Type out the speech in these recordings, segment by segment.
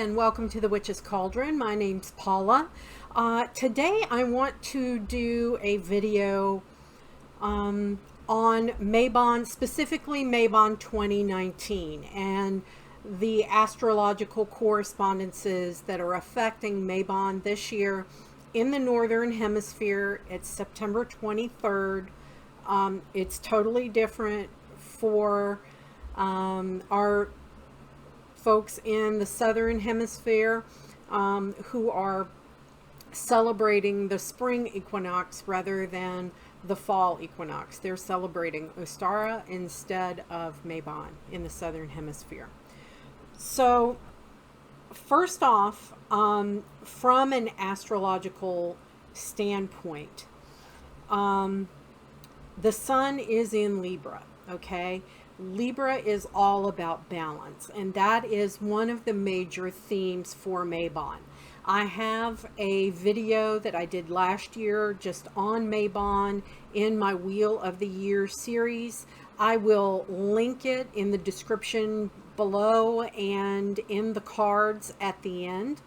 and welcome to the Witch's Cauldron. My name's Paula. Today I want to do a video on Mabon, specifically Mabon 2019, and the astrological correspondences that are affecting Mabon this year in the Northern Hemisphere. It's September 23rd. It's totally different for our folks in the Southern Hemisphere who are celebrating the spring equinox rather than the fall equinox. They're celebrating Ostara instead of Mabon in the Southern Hemisphere. So first off, from an astrological standpoint, the sun is in Libra, okay? Libra is all about balance, and that is one of the major themes for Mabon. I have a video that I did last year just on Mabon in my Wheel of the Year series. I will link it in the description below and in the cards at the end,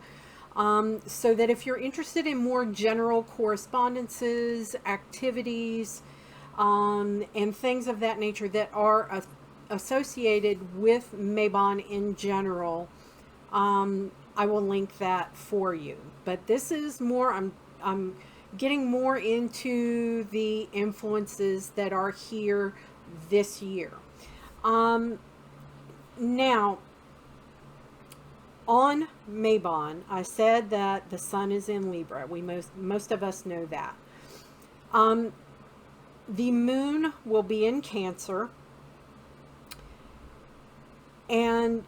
so that if you're interested in more general correspondences, activities, and things of that nature that are associated with Mabon in general, I will link that for you. But this is more, I'm getting more into the influences that are here this year. Now, on Mabon, I said that the sun is in Libra. Most of us know that. The moon will be in Cancer, and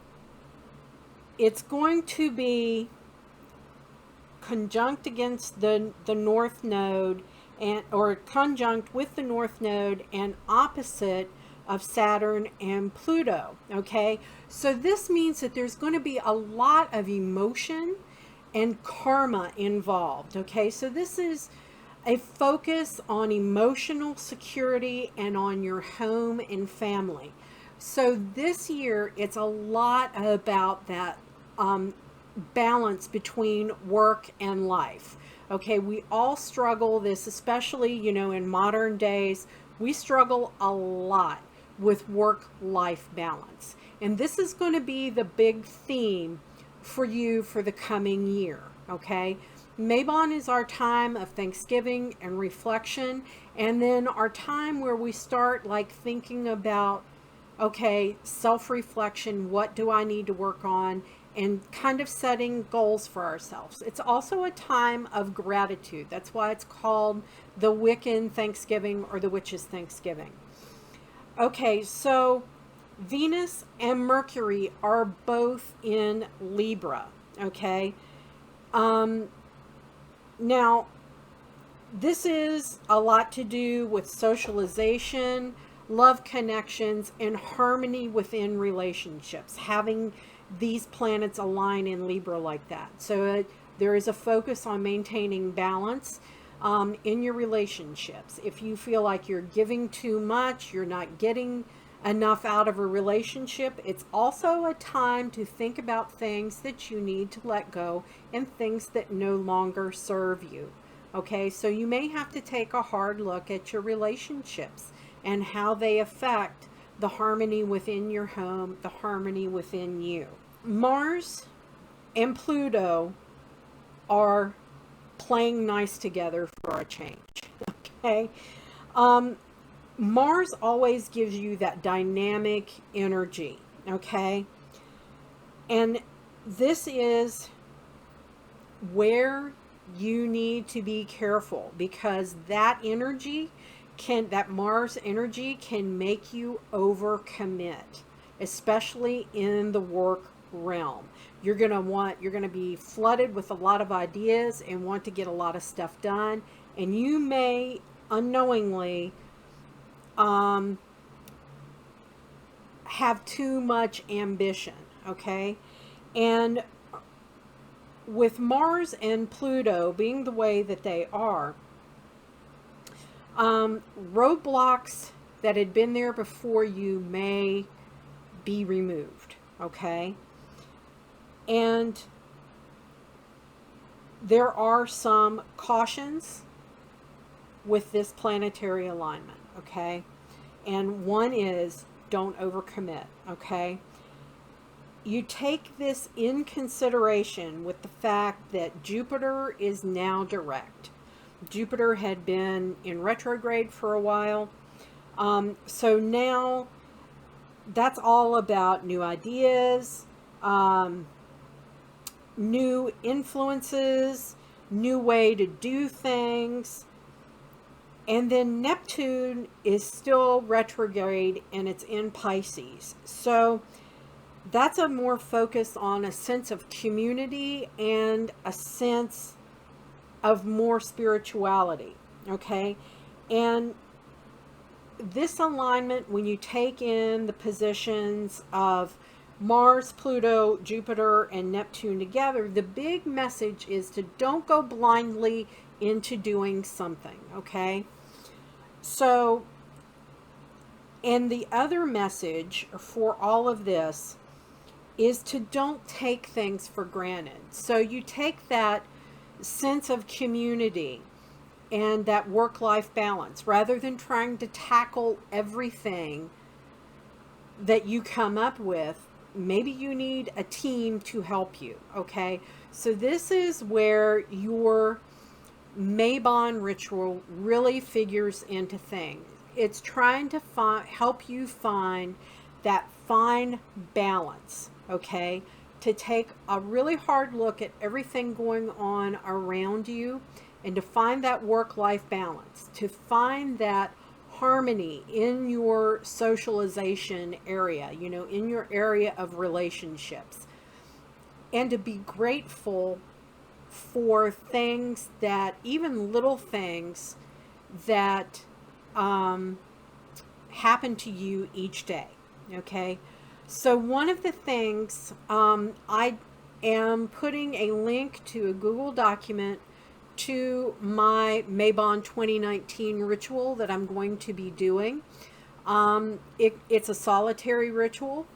it's going to be conjunct against the North Node, or conjunct with the North Node and opposite of Saturn and Pluto. Okay, so this means that there's going to be a lot of emotion and karma involved. Okay, so this is a focus on emotional security and on your home and family. So this year, it's a lot about that balance between work and life. Okay, we all struggle this, especially, you know, in modern days, we struggle a lot with work-life balance. And this is going to be the big theme for you for the coming year, okay? Mabon is our time of Thanksgiving and reflection, and then our time where we start like thinking about, okay, self-reflection, what do I need to work on, and kind of setting goals for ourselves. It's also a time of gratitude. That's why it's called the Wiccan Thanksgiving or the Witch's Thanksgiving. Okay, so Venus and Mercury are both in Libra, okay? Now, this is a lot to do with socialization, love connections, and harmony within relationships, having these planets align in Libra like that. So there is a focus on maintaining balance in your relationships. If you feel like you're giving too much, you're not getting enough out of a relationship, it's also a time to think about things that you need to let go and things that no longer serve you. Okay, so you may have to take a hard look at your relationships and how they affect the harmony within your home, the harmony within you. Mars and Pluto are playing nice together for a change, okay? Mars always gives you that dynamic energy, okay? And this is where you need to be careful, because that energy that Mars energy can make you overcommit, especially in the work realm. You're going to be flooded with a lot of ideas and want to get a lot of stuff done, and you may unknowingly have too much ambition, okay? And with Mars and Pluto being the way that they are, roadblocks that had been there before you may be removed, okay? And there are some cautions with this planetary alignment, okay? And one is don't overcommit, okay? You take this in consideration with the fact that Jupiter is now direct. Jupiter had been in retrograde for a while. So now that's all about new ideas, new influences, new way to do things. And then Neptune is still retrograde and it's in Pisces. So that's a more focus on a sense of community and a sense of more spirituality, okay? And this alignment, when you take in the positions of Mars, Pluto, Jupiter, and Neptune together, the big message is to don't go blindly into doing something, okay? So, and the other message for all of this is to don't take things for granted. So you take that sense of community and that work-life balance rather than trying to tackle everything that you come up with. Maybe you need a team to help you, okay? So this is where your Mabon ritual really figures into things. It's trying to help you find that fine balance, okay? To take a really hard look at everything going on around you and to find that work-life balance, to find that harmony in your socialization area, you know, in your area of relationships, and to be grateful for things that, even little things that happen to you each day, okay? So one of the things, I am putting a link to a Google document to my Mabon 2019 ritual that I'm going to be doing. It's a solitary ritual.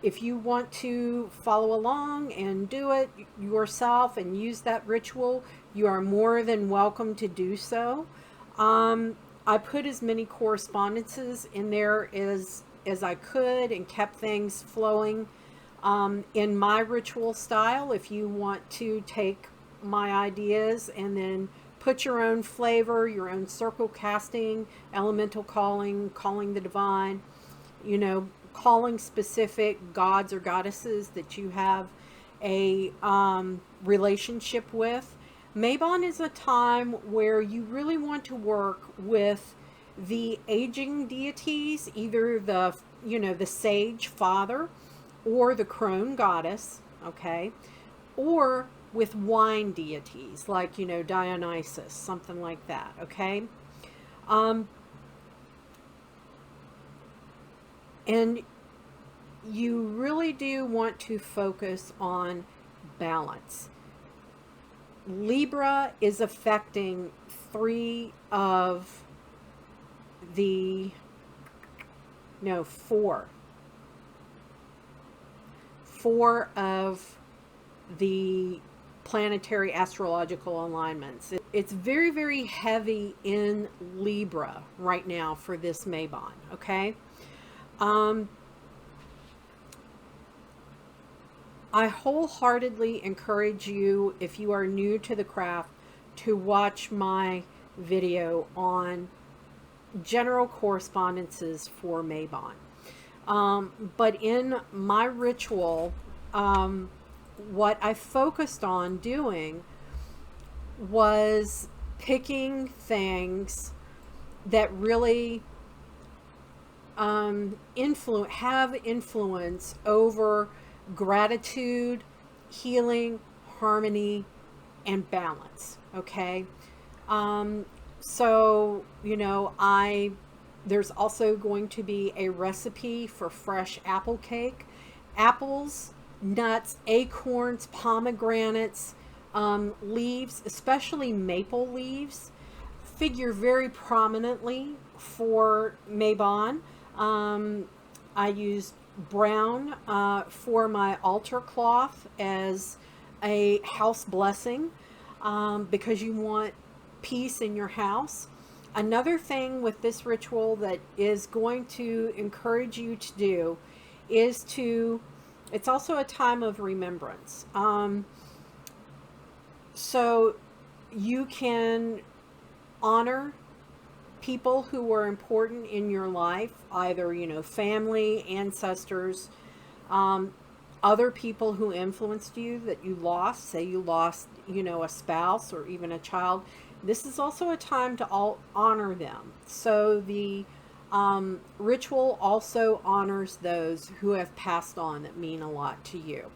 If you want to follow along and do it yourself and use that ritual, you are more than welcome to do so. I put as many correspondences in there as I could and kept things flowing in my ritual style. If you want to take my ideas and then put your own flavor, your own circle casting, elemental calling, calling the divine, you know, calling specific gods or goddesses that you have a relationship with. Mabon is a time where you really want to work with the aging deities, either the, you know, the sage father or the crone goddess, okay, or with wine deities like, you know, Dionysus, something like that, okay? And you really do want to focus on balance. Libra is affecting four of the planetary astrological alignments. It's very, very heavy in Libra right now for this Mabon, okay? I wholeheartedly encourage you, if you are new to the craft, to watch my video on general correspondences for Mabon. But in my ritual, what I focused on doing was picking things that really have influence over gratitude, healing, harmony, and balance, okay? So, you know, there's also going to be a recipe for fresh apple cake. Apples, nuts, acorns, pomegranates, leaves, especially maple leaves, figure very prominently for Mabon. I used brown for my altar cloth as a house blessing, because you want peace in your house. Another thing with this ritual that is going to encourage you to do is to, it's also a time of remembrance. So you can honor people who were important in your life, either, you know, family, ancestors, other people who influenced you that you lost. Say you lost, you know, a spouse or even a child. This is also a time to all honor them. So the ritual also honors those who have passed on that mean a lot to you.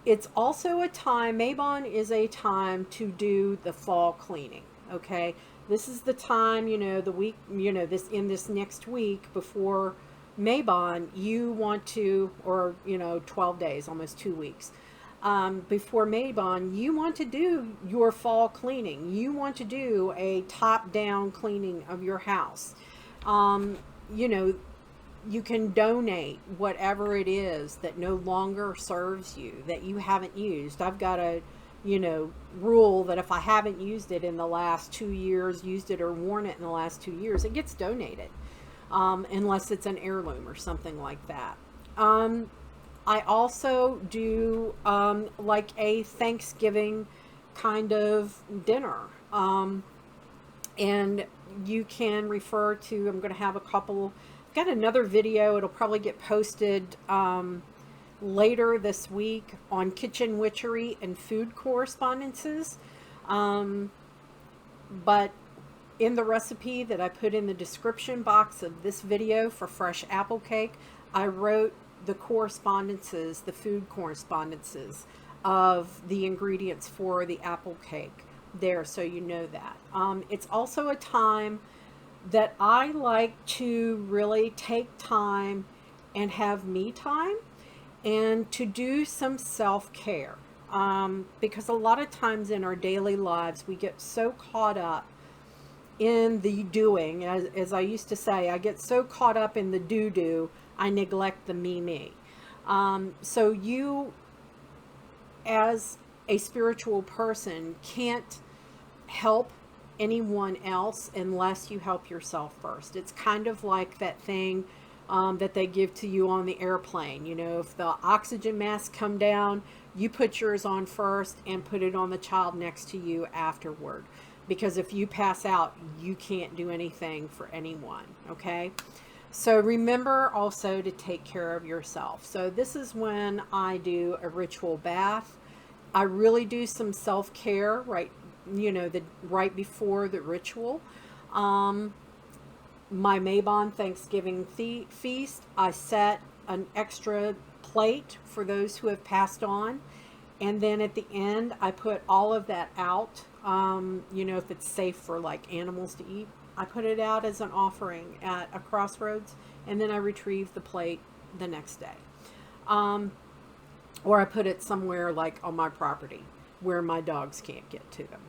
It's also a time, Mabon is a time to do the fall cleaning, okay? This is the time, you know, the week, you know, this next week before Mabon, you want to, or, you know, 12 days, almost 2 weeks, before Mabon, you want to do your fall cleaning. You want to do a top-down cleaning of your house. You know, you can donate whatever it is that no longer serves you, that you haven't used. I've got a, you know, rule that if I haven't used it in the last 2 years, used it or worn it in the last 2 years, it gets donated, unless it's an heirloom or something like that. I also do like a Thanksgiving kind of dinner. And you can refer to, I'm going to have a couple, I've got another video, it'll probably get posted later this week on kitchen witchery and food correspondences. But in the recipe that I put in the description box of this video for fresh apple cake, I wrote the correspondences, the food correspondences of the ingredients for the apple cake there, so you know that. It's also a time that I like to really take time and have me time and to do some self-care, because a lot of times in our daily lives we get so caught up in the doing, as I used to say, I get so caught up in the do-do, I neglect the me. So you, as a spiritual person, can't help anyone else unless you help yourself first. It's kind of like that thing that they give to you on the airplane. You know, if the oxygen masks come down, you put yours on first and put it on the child next to you afterward. Because if you pass out, you can't do anything for anyone, okay? So remember also to take care of yourself. So this is when I do a ritual bath. I really do some self-care right, you know, right before the ritual. My Mabon Thanksgiving feast, I set an extra plate for those who have passed on. And then at the end, I put all of that out. You know, if it's safe for like animals to eat, I put it out as an offering at a crossroads, and then I retrieve the plate the next day. Or I put it somewhere like on my property where my dogs can't get to them.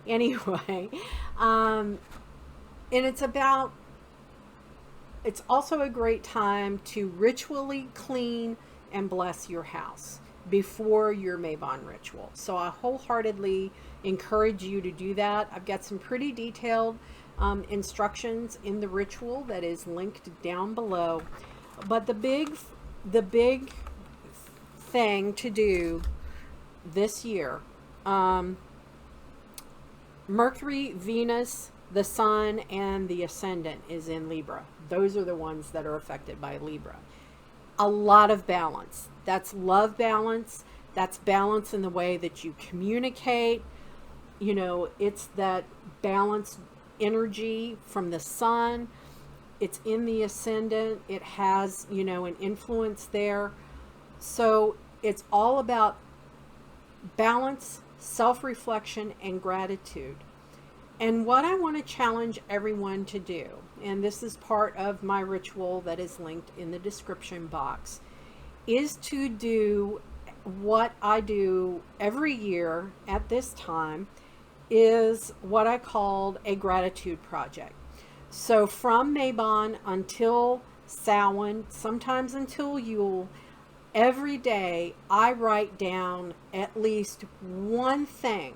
Anyway, and it's also a great time to ritually clean and bless your house before your Mabon ritual. So I wholeheartedly encourage you to do that. I've got some pretty detailed instructions in the ritual that is linked down below. But the big thing to do this year, Mercury, Venus, the Sun, and the Ascendant is in Libra. Those are the ones that are affected by Libra. A lot of balance. That's love balance. That's balance in the way that you communicate. You know, it's that balanced energy from the Sun. It's in the Ascendant. It has, you know, an influence there. So it's all about balance, self-reflection, and gratitude. And what I want to challenge everyone to do, and this is part of my ritual that is linked in the description box, is to do what I do every year at this time, is what I called a gratitude project. So from Mabon until Samhain, sometimes until Yule, every day I write down at least one thing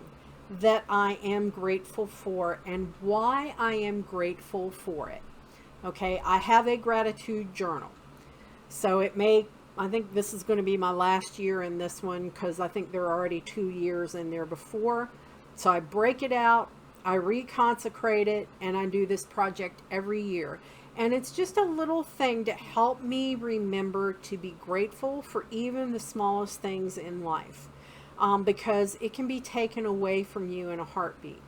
that I am grateful for and why I am grateful for it. Okay, I have a gratitude journal. So I think this is going to be my last year in this one because I think there are already 2 years in there before. So I break it out, I reconsecrate it, and I do this project every year. And it's just a little thing to help me remember to be grateful for even the smallest things in life, because it can be taken away from you in a heartbeat.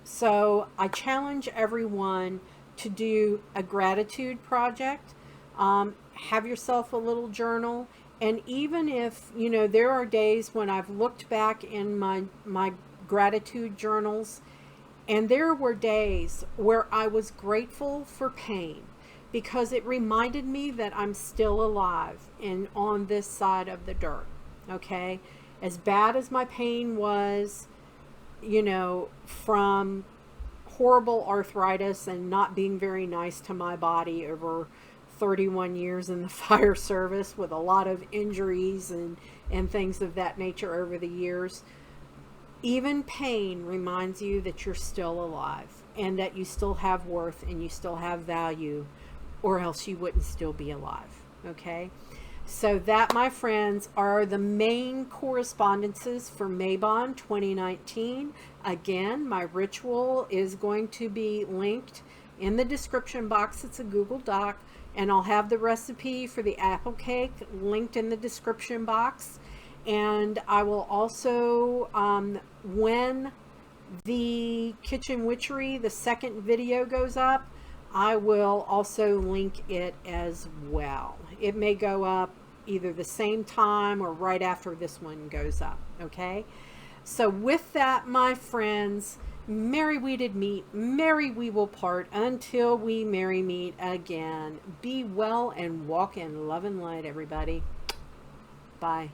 So I challenge everyone to do a gratitude project. Have yourself a little journal. And even if, there are days when I've looked back in my gratitude journals, and there were days where I was grateful for pain because it reminded me that I'm still alive and on this side of the dirt. Okay? As bad as my pain was, from horrible arthritis and not being very nice to my body over 31 years in the fire service with a lot of injuries and things of that nature over the years. Even pain reminds you that you're still alive and that you still have worth and you still have value, or else you wouldn't still be alive. Okay? So that, my friends, are the main correspondences for Mabon 2019. Again, my ritual is going to be linked in the description box. It's a Google Doc, and I'll have the recipe for the apple cake linked in the description box. And I will also, when the kitchen witchery, the second video goes up, I will also link it as well. It may go up either the same time or right after this one goes up. Okay? So with that, my friends, merry we did meet, merry we will part until we merry meet again. Be well and walk in love and light, everybody. Bye.